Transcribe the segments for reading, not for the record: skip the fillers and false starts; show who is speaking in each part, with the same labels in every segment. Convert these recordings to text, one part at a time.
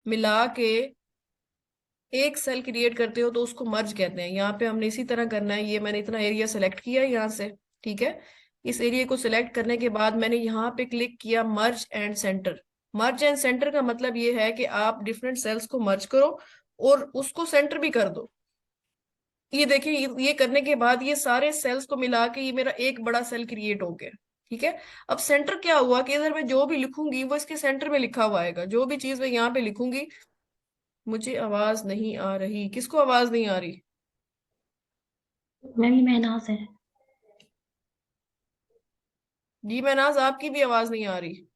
Speaker 1: मिला के एक सेल क्रिएट करते हो तो उसको मर्ज कहते हैं। यहाँ पे हमने इसी तरह करना है। ये मैंने इतना एरिया सेलेक्ट किया है यहाँ से, ठीक है। इस एरिया को सिलेक्ट करने के बाद मैंने यहाँ पे क्लिक किया मर्ज and centre. Merge and centre का मतलब ये है कि आप डिफरेंट सेल्स को मर्ज करो और उसको सेंटर भी कर दो। ये देखिए, ये करने के बाद ये सारे सेल्स को मिला के ये मेरा एक बड़ा सेल क्रिएट हो गया, ठीक है। अब सेंटर क्या हुआ कि इधर मैं जो भी लिखूंगी वो इसके सेंटर में लिखा हुआ आएगा। जो भी चीज मैं यहाँ पे लिखूंगी। मुझे आवाज नहीं आ रही, किसको आवाज नहीं आ रही?
Speaker 2: मेरी मेहनत है।
Speaker 1: जी महनाज, आपकी भी आवाज नहीं आ रही।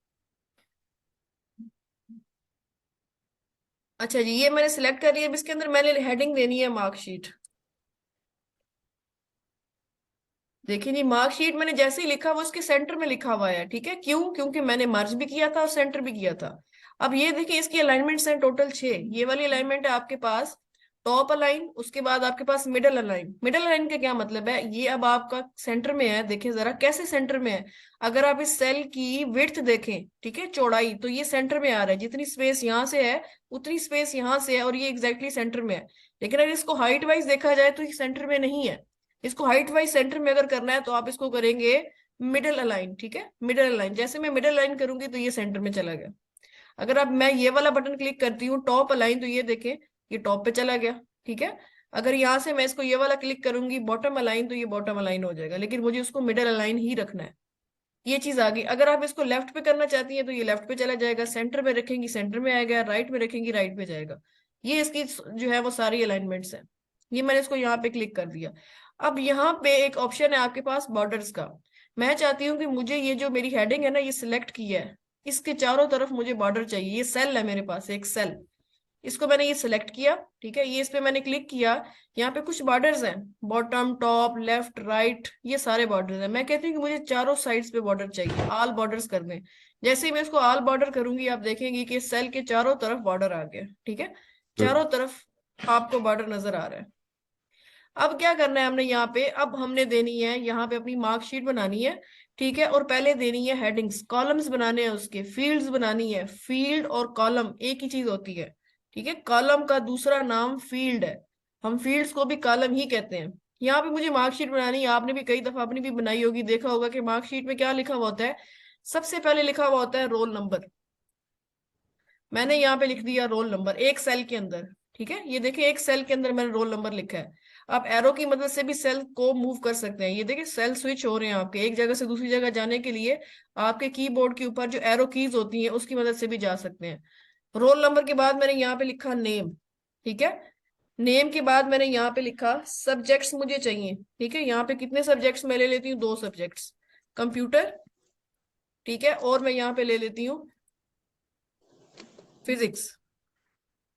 Speaker 1: अच्छा जी, ये मैंने सिलेक्ट कर लिया। अब इसके अंदर मैंने हेडिंग देनी है मार्कशीट। देखिए जी, मार्कशीट मैंने जैसे ही लिखा वो उसके सेंटर में लिखा हुआ है, ठीक है। क्यों? क्योंकि मैंने मर्ज भी किया था और सेंटर भी किया था। अब ये देखिए, इसकी अलाइनमेंट्स हैं टोटल 6। ये वाली अलाइनमेंट है आपके पास टॉप अलाइन, उसके बाद आपके पास मिडल अलाइन। मिडल अलाइन का क्या मतलब है? ये अब आपका सेंटर में है। देखिए जरा कैसे सेंटर में है। अगर आप इस सेल की विड्थ देखें, ठीक है, चौड़ाई, तो ये सेंटर में आ रहा है। जितनी स्पेस यहाँ से है उतनी स्पेस यहाँ से है और ये एग्जैक्टली सेंटर में है। लेकिन अगर इसको हाइट वाइज देखा जाए तो ये सेंटर में नहीं है। इसको हाइट वाइज सेंटर में अगर करना है तो आप इसको करेंगे मिडिल अलाइन, ठीक है। मिडिल अलाइन, जैसे मैं मिडिल अलाइन करूंगी तो ये सेंटर में चला गया। अगर अब मैं ये वाला बटन क्लिक करती हूँ टॉप अलाइन, तो ये देखें ये टॉप पे चला गया, ठीक है। अगर यहाँ से मैं इसको ये वाला क्लिक करूंगी बॉटम अलाइन, तो ये बॉटम अलाइन हो जाएगा। लेकिन मुझे उसको मिडिल अलाइन ही रखना है। ये चीज आ गई। अगर आप इसको लेफ्ट पे करना चाहती हैं तो ये लेफ्ट पे चला जाएगा। सेंटर में रखेंगी सेंटर में आएगा, राइट में रखेंगी राइट पे जाएगा। ये इसकी जो है वो सारी अलाइनमेंट्स है। ये मैंने इसको यहाँ पे क्लिक कर दिया। अब यहाँ पे एक ऑप्शन है आपके पास बॉर्डर्स का। मैं चाहती हूँ कि मुझे ये जो मेरी हेडिंग है ना, ये सिलेक्ट किया है, इसके चारों तरफ मुझे बॉर्डर चाहिए। ये सेल है मेरे पास, एक सेल। इसको मैंने ये सिलेक्ट किया, ठीक है। ये इस पे मैंने क्लिक किया। यहाँ पे कुछ बॉर्डर्स हैं, बॉटम टॉप लेफ्ट राइट, ये सारे बॉर्डर्स हैं। मैं कहती हूँ कि मुझे चारों साइड्स पे बॉर्डर चाहिए, ऑल बॉर्डर्स कर दें। जैसे ही मैं इसको ऑल बॉर्डर करूंगी आप देखेंगे कि सेल के चारों तरफ बॉर्डर आ गया, ठीक है। चारों तरफ आपको बॉर्डर नजर आ रहा है। अब क्या करना है हमने यहाँ पे, अब हमने देनी है यहाँ पे अपनी मार्कशीट बनानी है, ठीक है। और पहले देनी है हेडिंग्स, कॉलम्स बनाने हैं उसके, फील्ड्स बनानी है। फील्ड और कॉलम एक ही चीज होती है, ठीक है। कॉलम का दूसरा नाम फील्ड है। हम फील्ड्स को भी कॉलम ही कहते हैं। यहाँ पे मुझे मार्कशीट बनानी है। आपने भी कई दफा अपनी भी बनाई होगी, देखा होगा कि मार्कशीट में क्या लिखा हुआ होता है। सबसे पहले लिखा हुआ होता है रोल नंबर। मैंने यहाँ पे लिख दिया रोल नंबर एक सेल के अंदर, ठीक है। ये देखिए एक सेल के अंदर मैंने रोल नंबर लिखा है। आप एरो की मदद से भी सेल को मूव कर सकते हैं। ये देखिए सेल स्विच हो रहे हैं आपके, एक जगह से दूसरी जगह जाने के लिए आपके कीबोर्ड के ऊपर जो एरो कीज होती हैं उसकी मदद से भी जा सकते हैं। रोल नंबर के बाद मैंने यहाँ पे लिखा नेम, ठीक है। नेम के बाद मैंने यहाँ पे लिखा सब्जेक्ट्स मुझे चाहिए, ठीक है। यहाँ पे कितने सब्जेक्ट्स मैं ले लेती हूँ? 2 सब्जेक्ट्स, कंप्यूटर, ठीक है, और मैं यहाँ पे ले लेती हूँ फिजिक्स।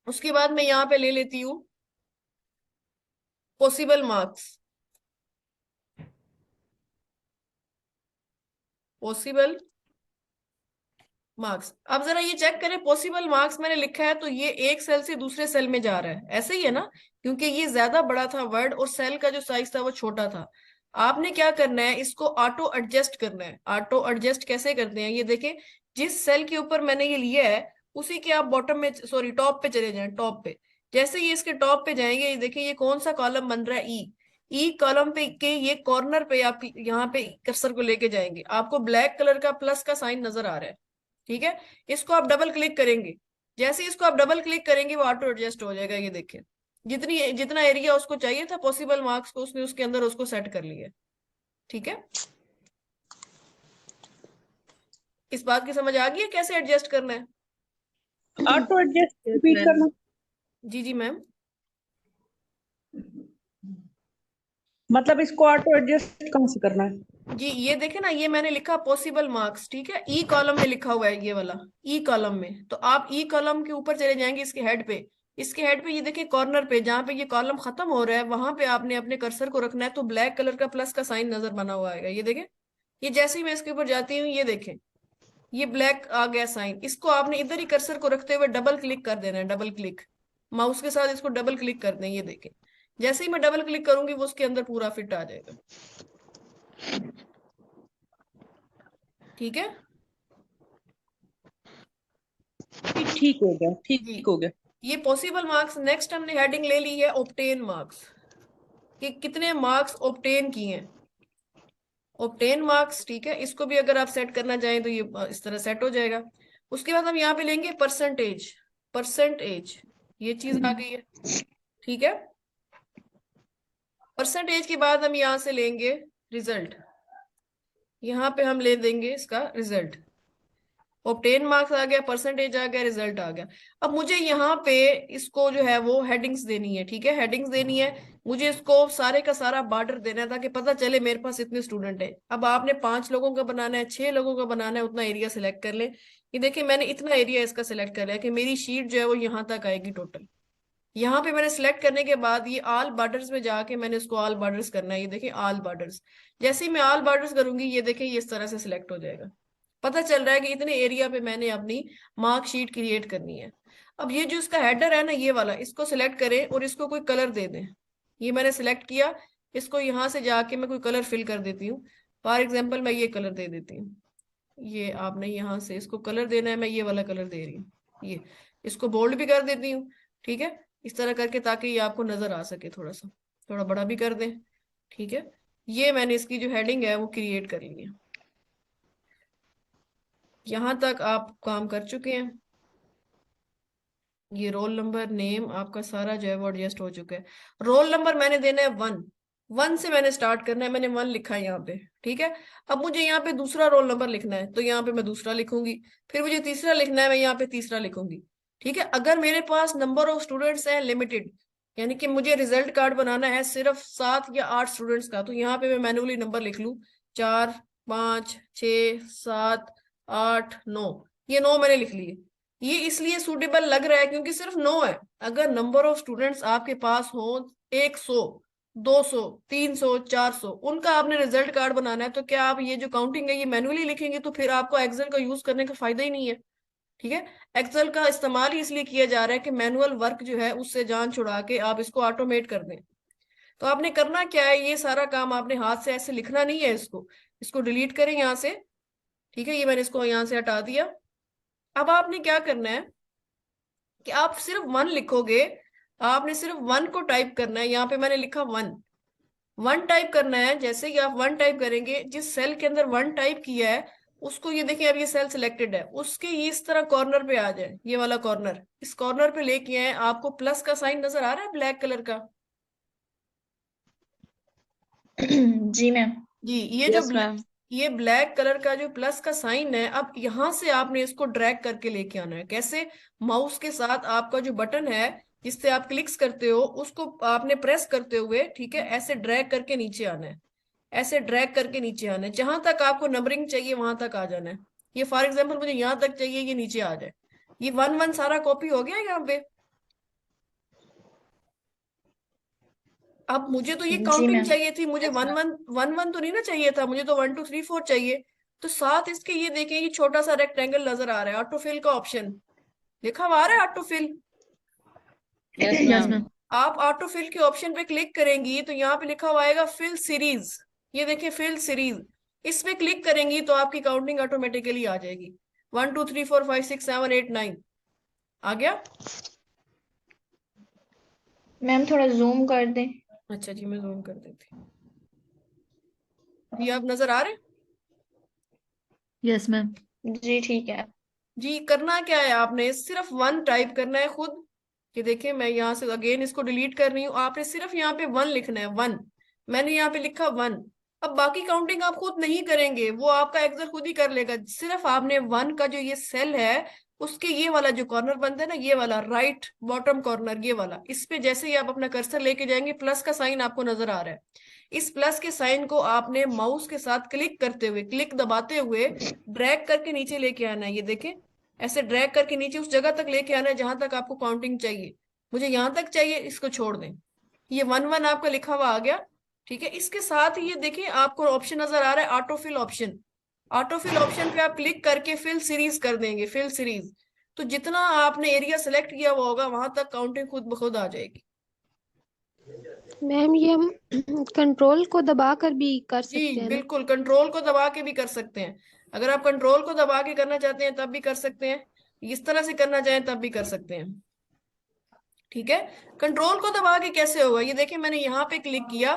Speaker 1: उसके बाद मैं यहाँ पे ले लेती हूँ पॉसिबल मार्क्स। पॉसिबल मार्क्स, अब जरा ये चेक करें, पॉसिबल मार्क्स मैंने लिखा है तो ये एक सेल से दूसरे सेल में जा रहा है, ऐसे ही है ना। क्योंकि ये ज्यादा बड़ा था वर्ड और सेल का जो साइज था वो छोटा था। आपने क्या करना है, इसको ऑटो एडजस्ट करना है। ऑटो एडजस्ट कैसे करते हैं ये देखें। जिस सेल के ऊपर मैंने ये लिया है उसी के आप बॉटम में, सॉरी टॉप पे चले जाएं, टॉप पे। जैसे ये इसके टॉप पे जाएंगे, ये देखिए ये कौन सा कॉलम बन रहा है, ई। ई कॉलम पे के ये कॉर्नर पे आप यहाँ पे कर्सर को लेके जाएंगे, आपको ब्लैक कलर का प्लस का साइन नजर आ रहा है, ठीक है। इसको आप डबल क्लिक करेंगे। जैसे ही इसको आप डबल क्लिक करेंगे वो ऑटो एडजस्ट हो जाएगा। ये देखिए जितनी जितना एरिया उसको चाहिए था पॉसिबल मार्क्स को, उसने उसके अंदर उसको सेट कर लिया, ठीक है। इस बात की समझ आ गई है कैसे एडजस्ट करना है?
Speaker 2: ऑटो एडजस्ट रिपीट करना।
Speaker 1: जी जी मैम।
Speaker 2: मतलब इसको ऑटो एडजस्ट कहाँ से करना है?
Speaker 1: जी ये देखे ना, ये मैंने लिखा पॉसिबल मार्क्स, ठीक है। ई कॉलम में लिखा हुआ है ये वाला, ई कॉलम में। तो आप ई कॉलम के ऊपर चले जाएंगे इसके हेड पे। इसके हेड पे ये देखिए कॉर्नर पे जहां पे ये कॉलम खत्म हो रहा है वहां पे आपने अपने कर्सर को रखना है। तो ब्लैक कलर का प्लस का साइन नजर बना हुआ आएगा, ये देखें। ये जैसे ही मैं इसके ऊपर जाती हूँ ये देखें ये ब्लैक आ गया साइन। इसको आपने इधर ही कर्सर को रखते हुए डबल क्लिक कर देना है, डबल क्लिक माउस के साथ इसको डबल क्लिक कर दें। ये देखें जैसे ही मैं डबल क्लिक करूंगी वो उसके अंदर पूरा फिट आ जाएगा, ठीक है।
Speaker 2: ठीक हो गया,
Speaker 1: जी,
Speaker 2: ठीक हो गया।
Speaker 1: ये पॉसिबल मार्क्स। नेक्स्ट हमने हेडिंग ले ली है ऑब्टेन मार्क्स, कि कितने मार्क्स ऑब्टेन किए हैं, ऑब्टेन मार्क्स। ठीक है, इसको भी अगर आप सेट करना चाहें तो ये इस तरह सेट हो जाएगा। उसके बाद हम यहाँ पे लेंगे परसेंटेज, परसेंटेज, ये चीज आ गई है। ठीक है, परसेंटेज के बाद हम यहाँ से लेंगे रिजल्ट, यहाँ पे हम ले देंगे इसका रिजल्ट। ऑब्टेन मार्क्स आ गया, परसेंटेज आ गया, रिजल्ट आ गया। अब मुझे यहाँ पे इसको जो है वो हेडिंग्स देनी है। ठीक है, हेडिंग्स देनी है। मुझे इसको सारे का सारा बॉर्डर देना है ताकि पता चले मेरे पास इतने स्टूडेंट है। अब आपने 5 लोगों का बनाना है, 6 लोगों का बनाना है, उतना एरिया सिलेक्ट कर ले। ये देखिए मैंने इतना एरिया इसका सिलेक्ट कर लिया कि मेरी शीट जो है वो यहाँ तक आएगी टोटल। यहाँ पे मैंने सिलेक्ट करने के बाद ये ऑल बॉर्डर्स में जाके मैंने इसको ऑल बॉर्डर्स करना है। ये देखिए ऑल बॉर्डर्स, जैसे ही मैं ऑल बॉर्डर्स करूंगी ये देखिए ये इस तरह से सिलेक्ट हो जाएगा। पता चल रहा है कि इतने एरिया पे मैंने अपनी मार्कशीट क्रिएट करनी है। अब ये जो इसका हेडर है ना ये वाला, इसको सिलेक्ट करें और इसको कोई कलर दे दें। ये मैंने सिलेक्ट किया, इसको यहाँ से जाके मैं कोई कलर फिल कर देती हूँ। फॉर एग्जाम्पल मैं ये कलर दे देती हूँ। ये आपने यहाँ से इसको कलर देना है, मैं ये वाला कलर दे रही हूँ। ये इसको बोल्ड भी कर देती हूँ। ठीक है, इस तरह करके ताकि ये आपको नजर आ सके, थोड़ा सा थोड़ा बड़ा भी कर दें। ठीक है, ये मैंने इसकी जो हेडिंग है वो क्रिएट कर ली है। यहां तक आप काम कर चुके हैं। ये रोल नंबर, नेम आपका सारा जो है वो एडजस्ट हो चुका है। रोल नंबर मैंने देना है 1, 1 से मैंने स्टार्ट करना है, मैंने 1 लिखा है यहाँ पे। ठीक है, अब मुझे यहाँ पे दूसरा रोल नंबर लिखना है तो यहाँ पे मैं दूसरा लिखूंगी। फिर मुझे तीसरा लिखना है, मैं यहाँ पे तीसरा लिखूंगी। ठीक है, अगर मेरे पास नंबर ऑफ स्टूडेंट्स है लिमिटेड, यानी कि मुझे रिजल्ट कार्ड बनाना है सिर्फ 7 या 8 स्टूडेंट्स का, तो यहाँ पे मैं मैनुअली नंबर लिख लूँ, 4, 5, 6, 7, 8, 9। ये 9 मैंने लिख लिए। ये इसलिए सूटेबल लग रहा है क्योंकि सिर्फ 9 है। अगर नंबर ऑफ स्टूडेंट्स आपके पास हो 100, 200, 300, 400, उनका आपने रिजल्ट कार्ड बनाना है, तो क्या आप ये जो काउंटिंग है ये मैनुअली लिखेंगे? तो फिर आपको एक्सेल का यूज करने का फायदा ही नहीं है। ठीक है, एक्सेल का इस्तेमाल ही इसलिए किया जा रहा है कि मैनुअल वर्क जो है उससे जान छुड़ा के आप इसको ऑटोमेट कर दें। तो आपने करना क्या है, ये सारा काम आपने हाथ से ऐसे लिखना नहीं है, इसको इसको डिलीट करें यहाँ से। ठीक है, ये मैंने इसको यहाँ से हटा दिया। अब आपने क्या करना है कि आप सिर्फ 1 लिखोगे। आपने सिर्फ 1 को टाइप करना है, यहाँ पे मैंने लिखा 1, 1 टाइप करना है। जैसे ही आप 1 टाइप करेंगे, जिस सेल के अंदर 1 टाइप किया है उसको, ये देखिए अब ये सेल सिलेक्टेड है, उसके ये इस तरह कॉर्नर पे आ जाए, ये वाला कॉर्नर, इस कॉर्नर पे लेके आए। आपको प्लस का साइन नजर आ रहा है ब्लैक कलर का?
Speaker 3: जी मैम।
Speaker 1: जी, ये जो
Speaker 3: यस मैम।
Speaker 1: ये ब्लैक कलर का जो प्लस का साइन है, अब यहां से आपने इसको ड्रैग करके लेके आना है। कैसे? माउस के साथ आपका जो बटन है जिससे आप क्लिक्स करते हो उसको आपने प्रेस करते हुए, ठीक है, ऐसे ड्रैग करके नीचे आना है। ऐसे ड्रैग करके नीचे आना है, जहां तक आपको नंबरिंग चाहिए वहां तक आ जाना है। ये फॉर एग्जाम्पल मुझे यहाँ तक चाहिए, ये नीचे आ जाए। ये 1 1 सारा कॉपी हो गया यहाँ पे। अब मुझे तो ये
Speaker 3: जी
Speaker 1: काउंटिंग
Speaker 3: मैम।
Speaker 1: चाहिए थी, मुझे
Speaker 3: yes
Speaker 1: one
Speaker 3: ma'am.
Speaker 1: One one one तो नहीं ना चाहिए था, मुझे तो 1 2 3 4 चाहिए। तो साथ इसके ये देखें, ये छोटा सा रेक्टेंगल नजर आ रहा है, ऑटोफिल का ऑप्शन लिखा हुआ आ रहा है, autofill.
Speaker 3: Yes
Speaker 2: yes
Speaker 3: ma'am.
Speaker 2: Ma'am.
Speaker 1: आप ऑटोफिल के ऑप्शन पे क्लिक करेंगी तो यहाँ पे लिखा हुआ आएगा फिल सीरीज। ये देखिए फिल सीरीज, इस पे क्लिक करेंगी तो आपकी काउंटिंग ऑटोमेटिकली आ जाएगी। 1 2 3 4 5 6 7 8 9 आ गया।
Speaker 3: मैम थोड़ा जूम कर दें।
Speaker 1: अच्छा जी, मैं जूम कर देती हूँ। ये आप नजर आ रहे हैं?
Speaker 2: Yes ma'am.
Speaker 3: जी ठीक है।
Speaker 1: जी, करना क्या है, आपने सिर्फ 1 टाइप करना है खुद। कि देखिए मैं यहाँ से अगेन इसको डिलीट कर रही हूँ, आपने सिर्फ यहाँ पे 1 लिखना है, 1। मैंने यहाँ पे लिखा 1। अब बाकी काउंटिंग आप खुद नहीं करेंगे, वो आपका एक्सेल खुद ही कर लेगा। सिर्फ आपने 1 का जो ये सेल है उसके ये वाला जो कॉर्नर बनता है ना, ये वाला राइट बॉटम कॉर्नर, ये वाला, इस पे जैसे ही आप अपना कर्सर लेके जाएंगे प्लस का साइन आपको नजर आ रहा है। इस प्लस के साइन को आपने माउस के साथ क्लिक करते हुए, क्लिक दबाते हुए ड्रैग करके नीचे लेके आना है। ये देखें, ऐसे ड्रैग करके नीचे उस जगह तक लेके आना है जहां तक आपको काउंटिंग चाहिए। मुझे यहां तक चाहिए, इसको छोड़ दें। ये 1 1 आपका लिखा हुआ आ गया। ठीक है, इसके साथ ही ये देखिए आपको ऑप्शन नजर आ रहा है ऑटोफिल ऑप्शन। ऑटोफिल ऑप्शन पे आप क्लिक करके फिल सीरीज कर देंगे, फिल सीरीज। तो जितना आपने एरिया सेलेक्ट किया हुआ होगा वहां तक काउंटिंग खुद ब खुद आ जाएगी।
Speaker 4: मैम ये हम कंट्रोल को दबाकर भी कर
Speaker 1: जी
Speaker 4: सकते हैं ना?
Speaker 1: बिल्कुल, कंट्रोल को दबा के भी कर सकते हैं। अगर आप कंट्रोल को दबा के करना चाहते हैं तब भी कर सकते हैं, इस तरह से करना चाहें तब भी कर सकते हैं, ठीक है। कंट्रोल को दबा के कैसे होगा, ये देखिए मैंने यहाँ पे क्लिक किया,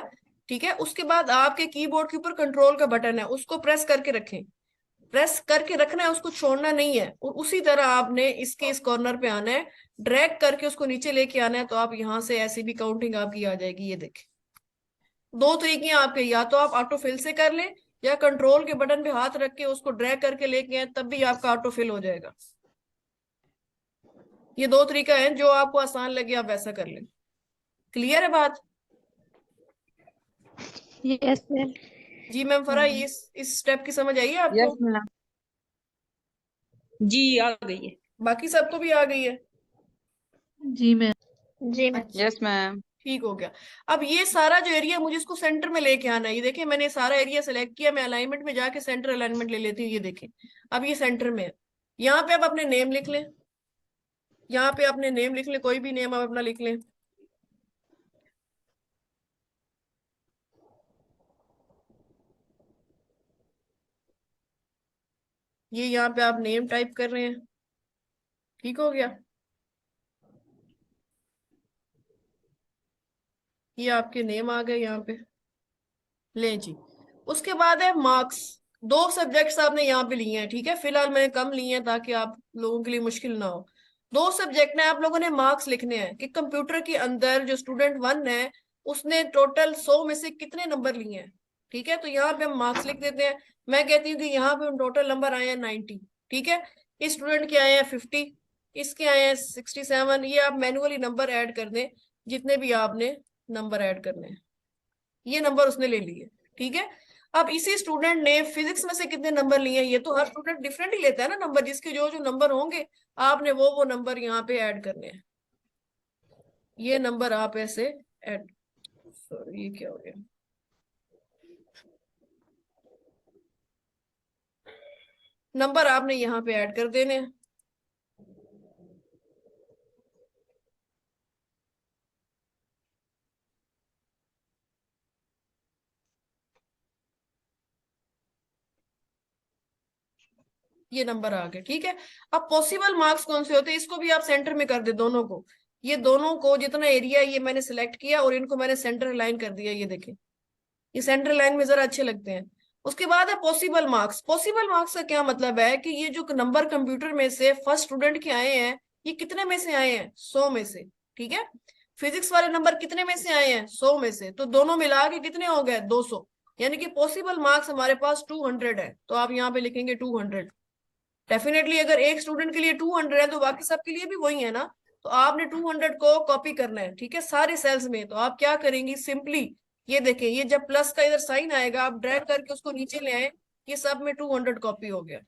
Speaker 1: ठीक है। उसके बाद आपके कीबोर्ड के ऊपर कंट्रोल का बटन है, उसको प्रेस करके रखें, प्रेस करके रखना है, उसको छोड़ना नहीं है। और उसी तरह आपने इसके इस कॉर्नर पे आना है, ड्रैग करके उसको नीचे लेके आना है, तो आप यहाँ से ऐसी भी काउंटिंग आपकी आ जाएगी। ये देखें, दो तरीके हैं आपके, या तो आप ऑटो फिल से कर लें, या कंट्रोल के बटन पे हाथ रख के उसको ड्रैग करके लेके आए, तब भी आपका ऑटो फिल हो जाएगा। ये दो तरीका है, जो आपको आसान लगे आप वैसा कर लें। क्लियर है बात?
Speaker 4: Yes ma'am.
Speaker 1: जी मैम फरा, ये इस स्टेप की समझ आई है आपको?
Speaker 2: Yes ma'am. जी आ गई है।
Speaker 1: बाकी सबको भी आ गई है?
Speaker 3: जी मैम। जी मैम।
Speaker 1: अच्छा,
Speaker 2: यस मैम।
Speaker 1: ठीक हो गया। अब ये सारा जो एरिया मुझे इसको सेंटर में लेके आना है। ये देखिए मैंने सारा एरिया सेलेक्ट किया, मैं अलाइनमेंट में जाके सेंटर अलाइनमेंट ले लेती हूँ। ये देखें, अब ये सेंटर में है। यहाँ पे आप अपने नेम लिख लें, यहाँ पे अपने नेम लिख लें, कोई भी नेम आप अपना लिख लें। ये यहाँ पे आप नेम टाइप कर रहे हैं, ठीक हो गया। ये आपके नेम आ गए यहाँ पे, ले जी। उसके बाद है मार्क्स। दो सब्जेक्ट्स आपने यहाँ पे लिए हैं, ठीक है। फिलहाल मैंने कम लिए हैं ताकि आप लोगों के लिए मुश्किल ना हो। दो सब्जेक्ट में आप लोगों ने मार्क्स लिखने हैं कि कंप्यूटर के अंदर जो स्टूडेंट 1 है उसने टोटल 100 में से कितने नंबर लिए हैं, ठीक है। तो यहाँ पे हम मार्क्स लिख देते हैं। मैं कहती हूँ कि यहाँ पे टोटल नंबर आए हैं 90, ठीक है। इस स्टूडेंट के आए हैं 50, इसके आए हैं 67। ये आप मैनुअली नंबर ऐड कर दें, जितने भी आपने नंबर ऐड करने हैं। ये नंबर उसने ले लिए, ठीक है। अब इसी स्टूडेंट ने फिजिक्स में से कितने नंबर लिए हैं, ये तो हर स्टूडेंट डिफरेंट ही लेता है ना नंबर, जिसके जो जो नंबर होंगे आपने वो नंबर यहाँ पे ऐड करने हैं। ये नंबर आप ऐसे ऐड, सॉरी ये क्या हो गया, नंबर आपने यहाँ पे ऐड कर देने हैं। ये नंबर आ गए, ठीक है। अब पॉसिबल मार्क्स कौन से होते हैं, इसको भी आप सेंटर में कर दे दोनों को। ये दोनों को जितना एरिया ये मैंने सिलेक्ट किया और इनको मैंने सेंटर लाइन कर दिया। ये देखें, ये सेंटर लाइन में जरा अच्छे लगते हैं। उसके बाद है पॉसिबल मार्क्स। पॉसिबल मार्क्स का क्या मतलब है कि ये जो नंबर कंप्यूटर में से फर्स्ट स्टूडेंट के आए हैं, ये कितने में से आए हैं, 100 में से, ठीक है। फिजिक्स वाले नंबर कितने में से आए हैं, 100 में से, तो दोनों मिला के कितने हो गए, 200। यानी कि पॉसिबल मार्क्स हमारे पास 200 है, तो आप यहाँ पे लिखेंगे 200। डेफिनेटली अगर एक स्टूडेंट के लिए 200 है तो बाकी सबके लिए भी वही है ना। तो आपने 200 को कॉपी करना है, ठीक है, सारे सेल्स में। तो आप क्या करेंगी, सिंपली ये देखें, ये जब प्लस का इधर साइन आएगा आप ड्रैग करके उसको नीचे ले आए, ये सब में 200 कॉपी हो गया,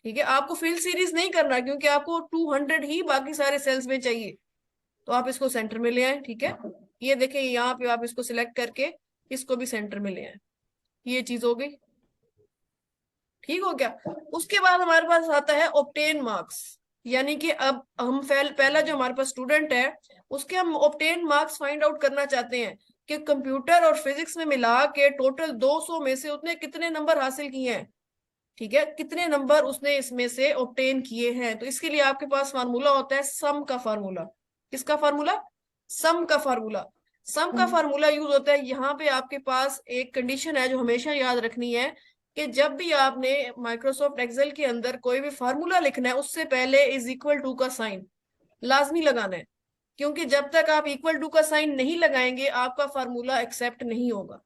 Speaker 1: ठीक है। आपको फिल सीरीज नहीं करना क्योंकि आपको 200 ही बाकी सारे सेल्स में चाहिए, तो आप इसको सेंटर में ले आए, ठीक है। ये देखें, यहाँ पे आप इसको सिलेक्ट करके इसको भी सेंटर में ले आए, ये चीज हो गई, ठीक हो गया। उसके बाद हमारे पास आता है ऑब्टेन मार्क्स। यानी कि अब हम पहला जो हमारे पास स्टूडेंट है उसके हम ऑब्टेन मार्क्स फाइंड आउट करना चाहते हैं कि कंप्यूटर और फिजिक्स में मिला के टोटल 200 में से उसने कितने नंबर हासिल किए हैं, ठीक है, कितने नंबर उसने इसमें से ऑब्टेन किए हैं। तो इसके लिए आपके पास फार्मूला होता है सम का फार्मूला। किसका फार्मूला, सम का फार्मूला। सम का फार्मूला यूज होता है, यहाँ पे आपके पास एक कंडीशन है जो हमेशा याद रखनी है कि जब भी आपने माइक्रोसॉफ्ट एक्सेल के अंदर कोई भी फार्मूला लिखना है उससे पहले इज इक्वल टू का साइन लाजमी लगाना है, क्योंकि जब तक आप इक्वल टू का साइन नहीं लगाएंगे आपका फार्मूला एक्सेप्ट नहीं होगा,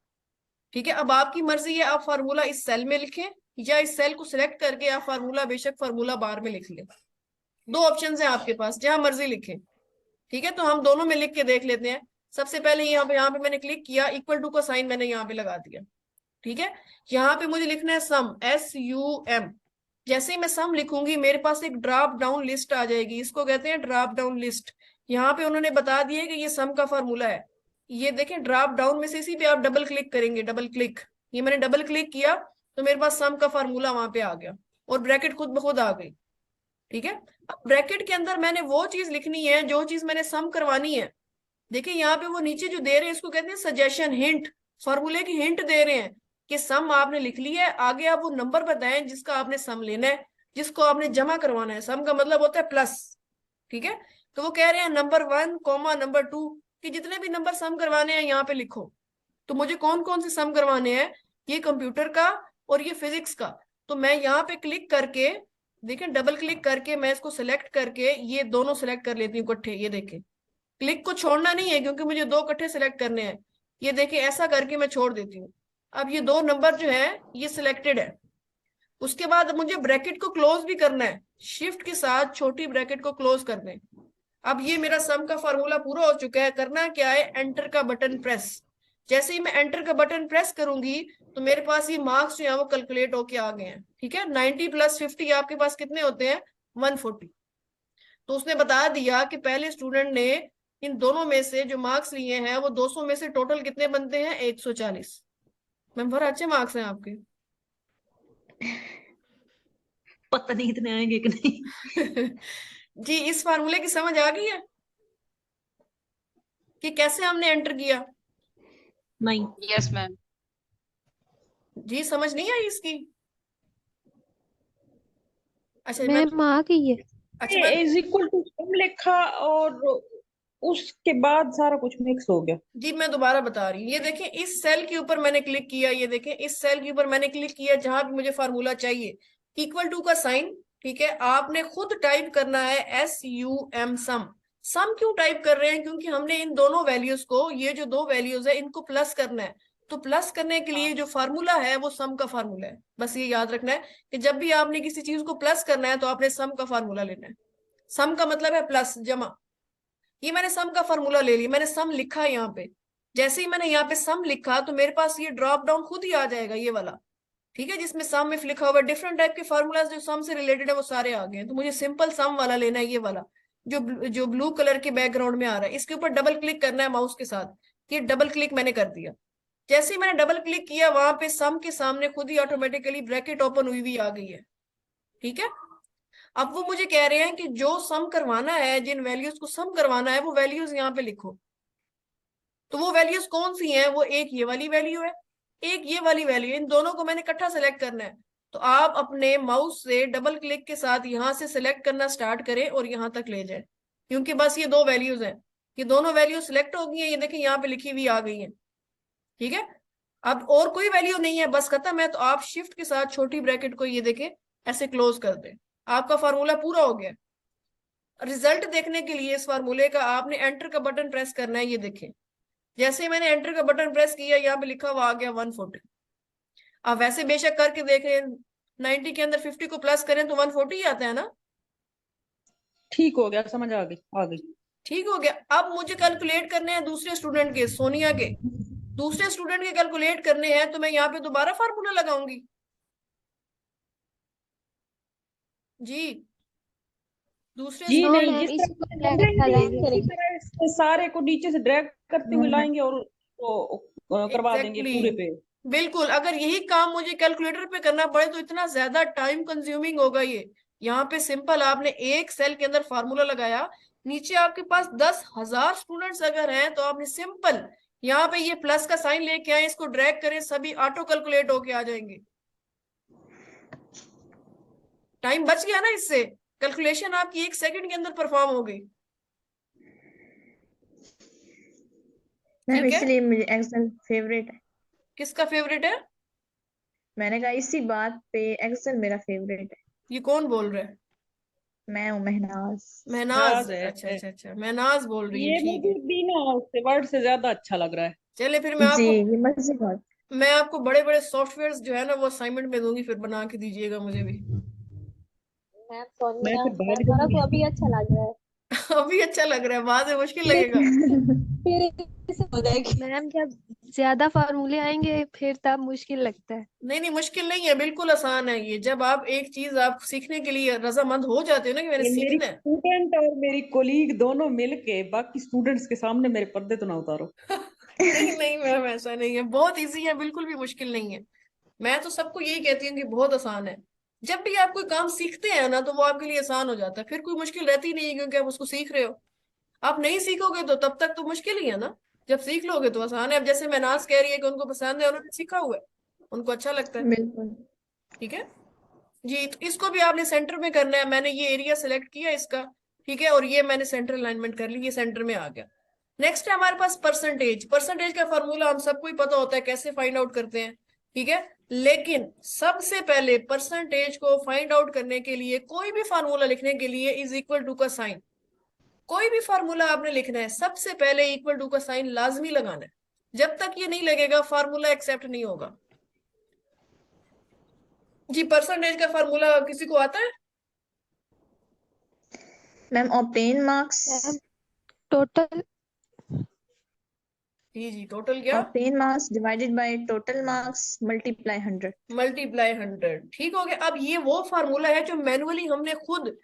Speaker 1: ठीक है। अब आपकी मर्जी है, आप फार्मूला इस सेल में लिखें या इस सेल को सिलेक्ट करके आप फार्मूला बेशक फार्मूला बार में लिख लें। दो ऑप्शन है आपके पास, जहां मर्जी लिखें, ठीक है। तो हम दोनों में लिख के देख लेते हैं। सबसे पहले यहाँ पे मैंने क्लिक किया, इक्वल टू का साइन मैंने यहाँ पे लगा दिया, ठीक है। यहाँ पे मुझे लिखना है सम, SUM। जैसे ही मैं सम लिखूंगी मेरे पास एक ड्रॉप डाउन लिस्ट आ जाएगी, इसको कहते हैं ड्रॉप डाउन लिस्ट। यहाँ पे उन्होंने बता दिया कि ये सम का फार्मूला है। ये देखें ड्रॉप डाउन में से इसी पे आप डबल क्लिक करेंगे, डबल क्लिक, ये मैंने डबल क्लिक किया तो मेरे पास सम का फार्मूला वहां पे आ गया और ब्रैकेट खुद ब खुद आ गई, ठीक है। अब ब्रैकेट के अंदर मैंने वो चीज लिखनी है जो चीज मैंने सम करवानी है। देखिए यहाँ पे वो नीचे जो दे रहे हैं इसको कहते हैं सजेशन, हिंट, फॉर्मूले की हिंट दे रहे हैं कि सम आपने लिख ली है, आगे आप वो नंबर बताएं जिसका आपने सम लेना है। जिसको आपने जमा करवाना है। सम का मतलब होता है प्लस, ठीक है। तो वो कह रहे हैं नंबर 1 कॉमा नंबर 2 कि जितने भी नंबर सम करवाने हैं यहाँ पे लिखो। तो मुझे कौन कौन से सम करवाने हैं, ये कंप्यूटर का और ये फिजिक्स का। तो मैं यहाँ पे क्लिक करके, देखें डबल क्लिक करके मैं इसको सिलेक्ट करके ये दोनों सिलेक्ट कर लेती हूँ इकट्ठे। ये देखें, क्लिक को छोड़ना नहीं है क्योंकि मुझे दो इकट्ठे सिलेक्ट करने हैं। ये देखिए ऐसा करके मैं छोड़ देती हूँ। अब ये दो नंबर जो है ये सिलेक्टेड है। उसके बाद मुझे ब्रैकेट को क्लोज भी करना है, शिफ्ट के साथ छोटी ब्रैकेट को क्लोज कर दें। अब ये मेरा सम का फॉर्मूला पूरा हो चुका है। करना क्या है, एंटर का बटन प्रेस। जैसे ही मैं एंटर का बटन प्रेस करूंगी तो मेरे पास ये मार्क्स जो है वो कैलकुलेट होके आ गए हैं, ठीक है। 90 + 50 आपके पास कितने होते हैं, 140। तो उसने बता दिया कि पहले स्टूडेंट ने इन दोनों में से जो मार्क्स लिए हैं वो 200 में से टोटल कितने बनते हैं, 140। मैम बड़े अच्छे मार्क्स हैं आपके।
Speaker 3: पता नहीं कितने आएंगे कि नहीं।
Speaker 1: जी, इस फार्मूले की समझ आ गई है कि कैसे हमने एंटर किया?
Speaker 3: नहीं।
Speaker 5: Yes ma'am.
Speaker 1: जी, समझ नहीं आई इसकी? अच्छा मैं,
Speaker 4: मैम आ गई है।
Speaker 1: अच्छा मैं,
Speaker 2: इज इक्वल टू सम लिखा और उसके बाद सारा कुछ मिक्स हो गया।
Speaker 1: जी मैं दोबारा बता रही हूँ। ये देखें इस सेल के ऊपर मैंने क्लिक किया, ये देखें इस सेल के ऊपर मैंने क्लिक किया जहां भी मुझे फार्मूला चाहिए, इक्वल टू का साइन, ठीक है। आपने खुद टाइप करना है SUM सम। सम क्यों टाइप कर रहे हैं, क्योंकि हमने इन दोनों वैल्यूज को, ये जो दो वैल्यूज है इनको प्लस करना है। तो प्लस करने के लिए जो फार्मूला है वो सम का फार्मूला है। बस ये याद रखना है कि जब भी आपने किसी चीज को प्लस करना है तो आपने सम का फार्मूला लेना है। सम का मतलब है प्लस, जमा। ये मैंने सम का फॉर्मूला ले लिया, मैंने सम लिखा है यहाँ पे। जैसे ही मैंने यहाँ पे सम लिखा तो मेरे पास ये ड्रॉप डाउन खुद ही आ जाएगा, ये वाला, ठीक है, जिसमें सम इफ लिखा हुआ है। डिफरेंट टाइप के फार्मूलाज जो सम से रिलेटेड है वो सारे आ गए हैं। तो मुझे सिंपल सम वाला लेना है, ये वाला जो ब्लू कलर के बैकग्राउंड में आ रहा है। इसके ऊपर डबल क्लिक करना है माउस के साथ। ये डबल क्लिक मैंने कर दिया। जैसे ही मैंने डबल क्लिक किया वहां पे सम के सामने खुद ही ऑटोमेटिकली ब्रैकेट ओपन हुई हुई आ गई है, ठीक है। अब वो मुझे कह रहे हैं कि जो सम करवाना है, जिन वैल्यूज को सम करवाना है वो वैल्यूज यहाँ पे लिखो। तो वो वैल्यूज कौन सी हैं, वो एक ये वाली वैल्यू है, एक ये वाली वैल्यू, इन दोनों को मैंने इकट्ठा सेलेक्ट करना है। तो आप अपने माउस से डबल क्लिक के साथ यहाँ से सिलेक्ट करना स्टार्ट करें और यहाँ तक ले जाए, क्योंकि बस ये दो वैल्यूज हैं। ये दोनों वैल्यूज सिलेक्ट हो गई हैं, ये देखिए यहाँ पे लिखी हुई आ गई है, ठीक है। अब और कोई वैल्यू नहीं है, बस खत्म है। तो आप शिफ्ट के साथ छोटी ब्रैकेट को ये देखे ऐसे क्लोज कर दें, आपका फार्मूला पूरा हो गया। रिजल्ट देखने के लिए इस फार्मूले का आपने एंटर का बटन प्रेस करना है। ये देखें जैसे ही मैंने एंटर का बटन प्रेस किया यहाँ पे लिखा हुआ आ गया 140। आप वैसे बेशक करके देखें, 90 के अंदर 50 को प्लस करें तो 140 ही आता है ना।
Speaker 2: ठीक हो गया, समझ आ गई आ गई।
Speaker 1: ठीक हो गया। अब मुझे कैलकुलेट करने हैं दूसरे स्टूडेंट के, सोनिया के। दूसरे स्टूडेंट के कैलकुलेट करने हैं तो मैं यहाँ पे दोबारा फार्मूला लगाऊंगी। जी, दूसरे
Speaker 2: जी
Speaker 4: नो
Speaker 2: नहीं,
Speaker 4: मैम,
Speaker 2: जिस
Speaker 4: इसी
Speaker 2: तरह
Speaker 4: को
Speaker 2: से
Speaker 4: ड्रैग
Speaker 2: लगाएंगे
Speaker 4: लगाएंगे।
Speaker 2: उसी तरह से सारे को नीचे से ड्रैग करते हुए लाएंगे और करवा देंगे
Speaker 1: एग्जैक्टली
Speaker 2: पूरे पे।
Speaker 1: बिल्कुल। अगर यही काम मुझे कैलकुलेटर पे करना पड़े तो इतना ज्यादा टाइम कंज्यूमिंग होगा ये। यहाँ पे सिंपल आपने एक सेल के अंदर फार्मूला लगाया, नीचे आपके पास 10,000 स्टूडेंट्स अगर हैं तो आपने सिंपल यहाँ पे ये प्लस का साइन लेके आए, इसको ड्रैग करें, सभी ऑटो कैलकुलेट होके आ जाएंगे। टाइम बच गया ना इससे, कैलकुलेशन आपकी 1 सेकंड के अंदर परफॉर्म हो गई,
Speaker 5: मैम
Speaker 1: ठीक है।
Speaker 5: इसलिए मुझे एक्सेल फेवरेट है।
Speaker 1: किसका फेवरेट है?
Speaker 5: मैंने कहा इसी बात पे एक्सेल मेरा फेवरेट है।
Speaker 1: ये कौन बोल रहा है?
Speaker 5: मैं हूँ महनाज।
Speaker 1: महनाज,
Speaker 2: राज है।
Speaker 1: अच्छा अच्छा अच्छा, महनाज बोल रही है,
Speaker 2: ये
Speaker 1: ठीक
Speaker 2: मुझे
Speaker 1: है।
Speaker 2: भी ना उससे वर्ड से ज्यादा अच्छा लग रहा है।
Speaker 1: चले फिर
Speaker 5: जी ये मजे बहुत।
Speaker 1: मैं आपको बड़े बड़े सॉफ्टवेयर जो है ना वो असाइनमेंट में दूंगी, फिर बना के दीजिएगा मुझे भी।
Speaker 4: मैम
Speaker 2: मैं
Speaker 4: सोनिया,
Speaker 2: फिर
Speaker 4: मैम
Speaker 2: भाग
Speaker 4: हमारा को
Speaker 2: जाऊंगी।
Speaker 4: अभी अच्छा लग रहा है।
Speaker 1: अभी अच्छा लग रहा है, बाद में मुश्किल लगेगा।
Speaker 4: फिर ऐसे हो जाएगी। मैम जब ज्यादा फार्मूले आएंगे फिर तब मुश्किल लगता है।
Speaker 1: नहीं नहीं, मुश्किल नहीं है, बिल्कुल आसान है ये। जब आप एक चीज आप सीखने के लिए रजामंद हो जाते हो ना कि मैंने
Speaker 2: ये मेरी
Speaker 1: सीखना है।
Speaker 2: स्टूडेंट और मेरी कोलीग दोनों मिलके बाकी स्टूडेंट्स के सामने मेरे पर्दे तो ना उतारो।
Speaker 1: नहीं नहीं मैम, ऐसा नहीं है, बहुत इजी है, बिल्कुल भी मुश्किल नहीं है। मैं तो सबको यही कहती हूँ कि बहुत आसान है। जब भी आप कोई काम सीखते हैं ना तो वो आपके लिए आसान हो जाता है, फिर कोई मुश्किल रहती नहीं है, क्योंकि आप उसको सीख रहे हो। आप नहीं सीखोगे तो तब तक तो मुश्किल ही है ना। जब सीख लोगे तो आसान है। अब जैसे मैनाज कह रही है कि उनको पसंद है, उन्होंने सीखा हुआ है, उनको अच्छा लगता है,
Speaker 5: बिल्कुल।
Speaker 1: ठीक है। जी, तो इसको भी आपने सेंटर में करना है। मैंने ये एरिया सेलेक्ट किया इसका, ठीक है, और ये मैंने सेंटर अलाइनमेंट कर ली, ये सेंटर में आ गया। नेक्स्ट है हमारे पास परसेंटेज। परसेंटेज का फॉर्मूला हम सबको ही पता होता है कैसे फाइंड आउट करते हैं, ठीक है। लेकिन सबसे पहले परसेंटेज को फाइंड आउट करने के लिए, कोई भी फार्मूला लिखने के लिए इज इक्वल टू का साइन, कोई भी फार्मूला आपने लिखना है सबसे पहले इक्वल टू का साइन लाजमी लगाना है। जब तक ये नहीं लगेगा फार्मूला एक्सेप्ट नहीं होगा। जी, परसेंटेज का फार्मूला किसी को आता है?
Speaker 5: Ma'am obtain marks,
Speaker 4: ma'am total
Speaker 1: जी, टोटल क्या?
Speaker 5: Obtain marks divided by total marks multiply 100।
Speaker 1: Multiply 100, ठीक हो गया। अब ये वो फार्मूला है जो मैनुअली हमने खुद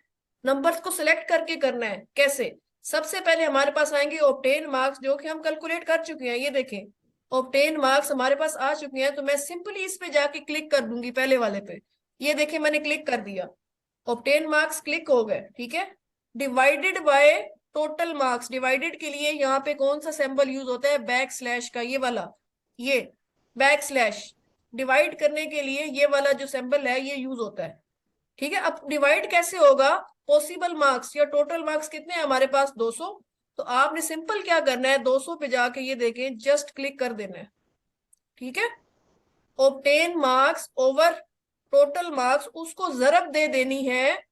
Speaker 1: नंबर्स को सिलेक्ट करके करना है। कैसे? सबसे पहले हमारे पास आएंगे ऑब्टेन मार्क्स, जो कि हम कैलकुलेट कर चुके हैं। ये देखें, ऑब्टेन मार्क्स हमारे पास आ चुके हैं, तो मैं सिंपली इस पे जाके क्लिक कर दूंगी, पहले वाले पे। ये देखें, मैंने क्लिक कर दिया, ऑब्टेन मार्क्स क्लिक हो गए, ठीक है। Divided by total marks, divided के लिए यहाँ पे कौन सा सिंबल यूज होता है? बैक स्लैश का, ये वाला, ये बैक स्लैश। डिवाइड करने के लिए ये वाला जो सिंबल है ये यूज होता है, ठीक है। अब डिवाइड कैसे होगा? पॉसिबल मार्क्स या टोटल मार्क्स कितने हैं हमारे पास? 200। तो आपने सिंपल क्या करना है, 200 पे जाके ये देखें, जस्ट क्लिक कर देना है, ठीक है। Obtain marks over total marks, उसको जरब दे देनी है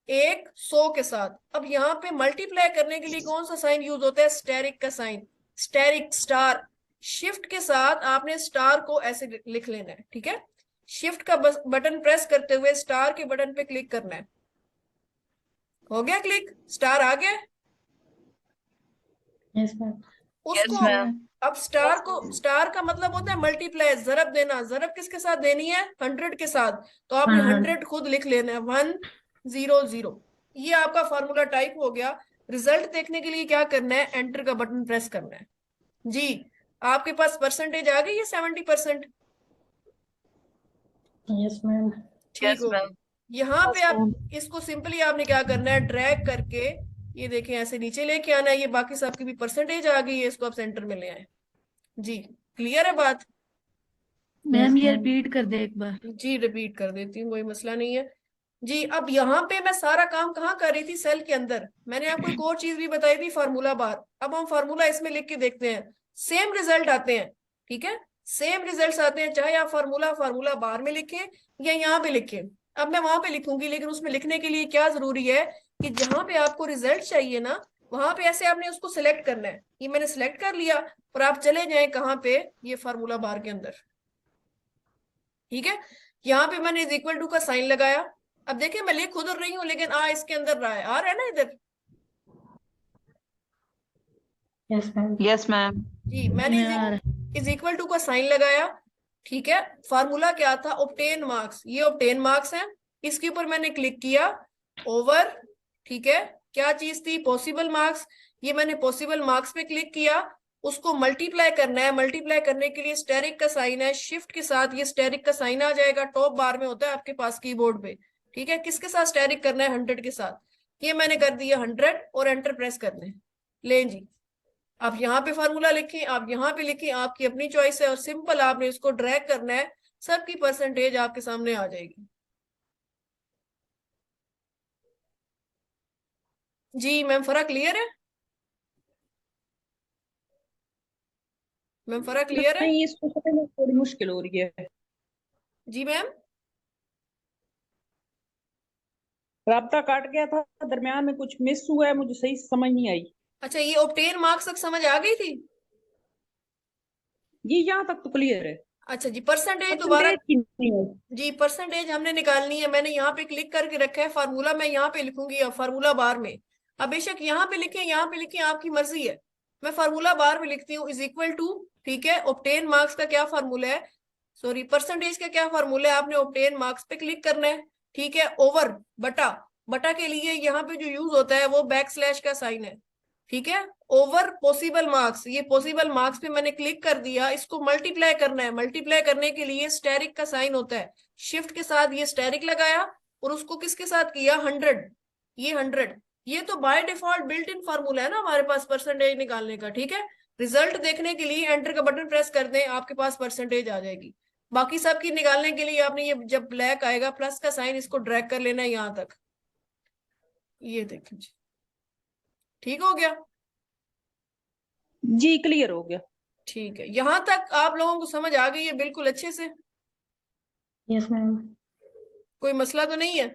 Speaker 1: 100 के साथ। अब यहाँ पे मल्टीप्लाई करने के लिए कौन सा साइन यूज होता है? स्टेरिक का साइन, स्टेरिक स्टार। शिफ्ट के साथ आपने स्टार को ऐसे लिख लेना है, ठीक है। शिफ्ट का बटन प्रेस करते हुए स्टार के बटन पे क्लिक करना है। हो गया क्लिक? स्टार आ गया।
Speaker 2: Yes ma'am.
Speaker 1: उसको अब स्टार को, स्टार का मतलब होता है मल्टीप्लाई, जरब देना। जरब किसके साथ देनी है? 100 के साथ। तो आपने 100 खुद लिख लेना है, 100। ये आपका फॉर्मूला टाइप हो गया। रिजल्ट देखने के लिए क्या करना है? एंटर का बटन प्रेस करना है। जी, आपके पास परसेंटेज आ गई है 70%।
Speaker 2: Yes ma'am.
Speaker 1: ठीक हो गया। यहाँ पे आप इसको सिंपली आपने क्या करना है? ड्रैग करके ये देखें ऐसे नीचे लेके आना है। ये बाकी सबकी भी परसेंटेज आ गई है, इसको आप सेंटर में ले आए। जी, क्लियर है बात?
Speaker 3: मैम ये रिपीट कर दे एक बार।
Speaker 1: जी, रिपीट कर देती हूँ, कोई मसला नहीं है। जी, अब यहाँ पे मैं सारा काम कहाँ कर रही थी? सेल के अंदर। मैंने आपको एक और चीज भी बताई थी, फार्मूला बार। अब हम फार्मूला इसमें लिख के देखते हैं, सेम रिजल्ट आते हैं, ठीक है। सेम रिजल्ट्स आते हैं, चाहे आप फार्मूला फार्मूला बार में लिखें या यहाँ पे लिखें। अब मैं वहां पे लिखूंगी, लेकिन उसमें लिखने के लिए क्या जरूरी है कि जहां पे आपको रिजल्ट चाहिए ना, वहां पे ऐसे आपने उसको सिलेक्ट करना है। ये मैंने सिलेक्ट कर लिया, और आप चले जाए कहाँ पे? ये फार्मूला बार के अंदर, ठीक है। यहाँ पे मैंने इज इक्वल टू का साइन लगाया। अब देखिए, मैं लिख उधर रही हूँ, लेकिन इसके अंदर रहा है, आ रहा है ना इधर?
Speaker 2: Yes ma'am.
Speaker 3: Yes ma'am.
Speaker 1: जी, मैंने इज इक्वल टू का साइन लगाया, ठीक है। फार्मूला क्या था? Obtain marks. ये ऑब्टेन मार्क्स है, इसके ऊपर मैंने क्लिक किया, ओवर, ठीक है। क्या चीज थी? Possible marks. ये मैंने पॉसिबल मार्क्स पे क्लिक किया, उसको मल्टीप्लाई करना है। मल्टीप्लाई करने के लिए स्टेरिक का साइन है, शिफ्ट के साथ ये स्टेरिक का साइन आ जाएगा, टॉप बार में होता है आपके पास कीबोर्ड पे, ठीक है। किसके साथ स्टेरिक करना है? 100 के साथ। ये मैंने कर दिया 100, और एंटर प्रेस करना है। लें जी, आप यहाँ पे फार्मूला लिखें, आप यहाँ पे लिखें, आपकी अपनी चॉइस है, और सिंपल आपने इसको ड्रैग करना है, सबकी परसेंटेज आपके सामने आ जाएगी। जी मैम, फर्क क्लियर है? मैम, फर्क क्लियर है?
Speaker 2: नहीं, इसको समझने में थोड़ी मुश्किल हो रही है।
Speaker 1: जी मैम।
Speaker 2: राब्ता काट गया था, दरमियान में कुछ मिस हुआ है, मुझे सही समझ नहीं आई।
Speaker 1: अच्छा, ये ऑब्टेन मार्क्स तक समझ आ गई थी?
Speaker 2: ये यहाँ तक तो क्लियर है।
Speaker 1: अच्छा जी, परसेंटेज दोबारा।
Speaker 2: परसेंटेज की नहीं है।
Speaker 1: जी, परसेंटेज हमने निकालनी है। मैंने यहाँ पे क्लिक करके रखा है फार्मूला, मैं यहाँ पे लिखूंगी अब फार्मूला बार में। अब बेशक यहाँ पे लिखें, यहाँ पे लिखें, आपकी मर्जी है। मैं फार्मूला बार में लिखती हूँ, इज इक्वल टू, ठीक है। ऑब्टेन मार्क्स का क्या फार्मूला है? सॉरी, परसेंटेज का क्या फार्मूला है? आपने ऑब्टेन मार्क्स पे क्लिक करना है, ठीक है। ओवर, बटा। बटा के लिए यहाँ पे जो यूज होता है वो बैक स्लैश का साइन है, ठीक है। ओवर पॉसिबल मार्क्स, ये पॉसिबल मार्क्स पे मैंने क्लिक कर दिया, इसको मल्टीप्लाई करना है। मल्टीप्लाई करने के लिए स्टेरिक का साइन होता है, शिफ्ट के साथ ये स्टेरिक लगाया, और उसको किसके साथ किया? 100। ये 100, ये तो by default built in formula है ना हमारे पास परसेंटेज निकालने का, ठीक है। रिजल्ट देखने के लिए एंटर का बटन प्रेस कर दें, आपके पास परसेंटेज आ जाएगी। बाकी सब की निकालने के लिए आपने ये जब ब्लैक आएगा प्लस का साइन, इसको ड्रैग कर लेना है यहां तक। ये देखिए जी, ठीक हो गया।
Speaker 2: जी क्लियर हो गया।
Speaker 1: ठीक है, यहां तक आप लोगों को समझ आ गई है बिल्कुल अच्छे से?
Speaker 3: Yes ma'am.
Speaker 1: कोई मसला तो नहीं है?